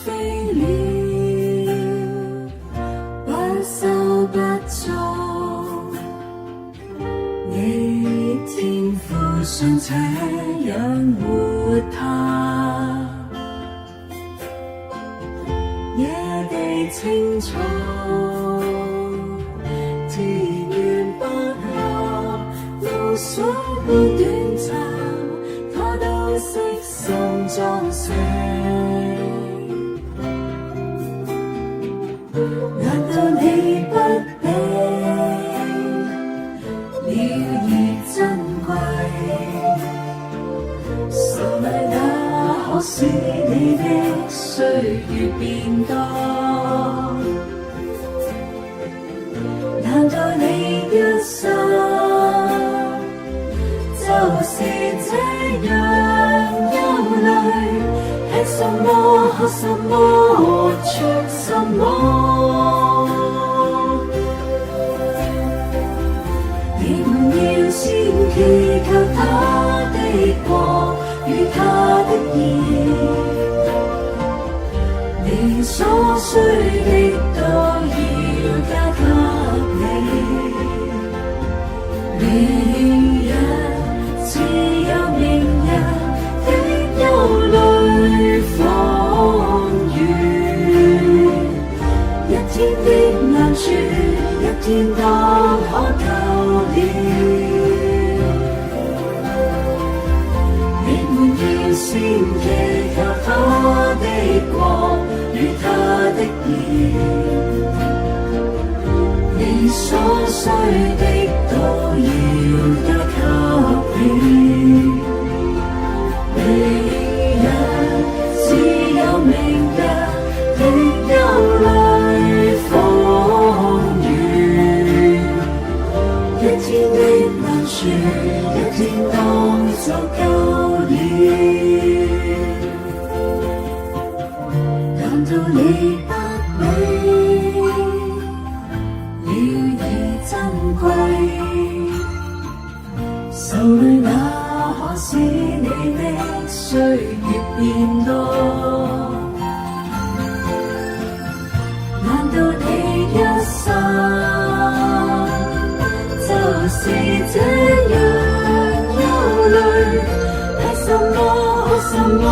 飛了，不收不種，你天父尚且養活他，野地青草，田園百合，露水般短暫，他都悉心裝飾。難道你不比鳥兒珍貴？受累那可使你的歲月變多？難道你一生就是這樣憂慮？吃什麼，喝什麼，穿什麼？你們要先祈求他的國與他的義，你所需的都要加給你。明日自有明日的憂慮風雨，一天的難處，一天當可救了。你們要先祈求他的國與他的義，你所需的都要加給你。明日自有明日的憂慮風雨，一天的難處，一天當就夠了。難道你不美？鳥兒珍貴，受累那可使你的歲月變多？難道你一生就是這樣憂慮？吃什麼，喝什麼，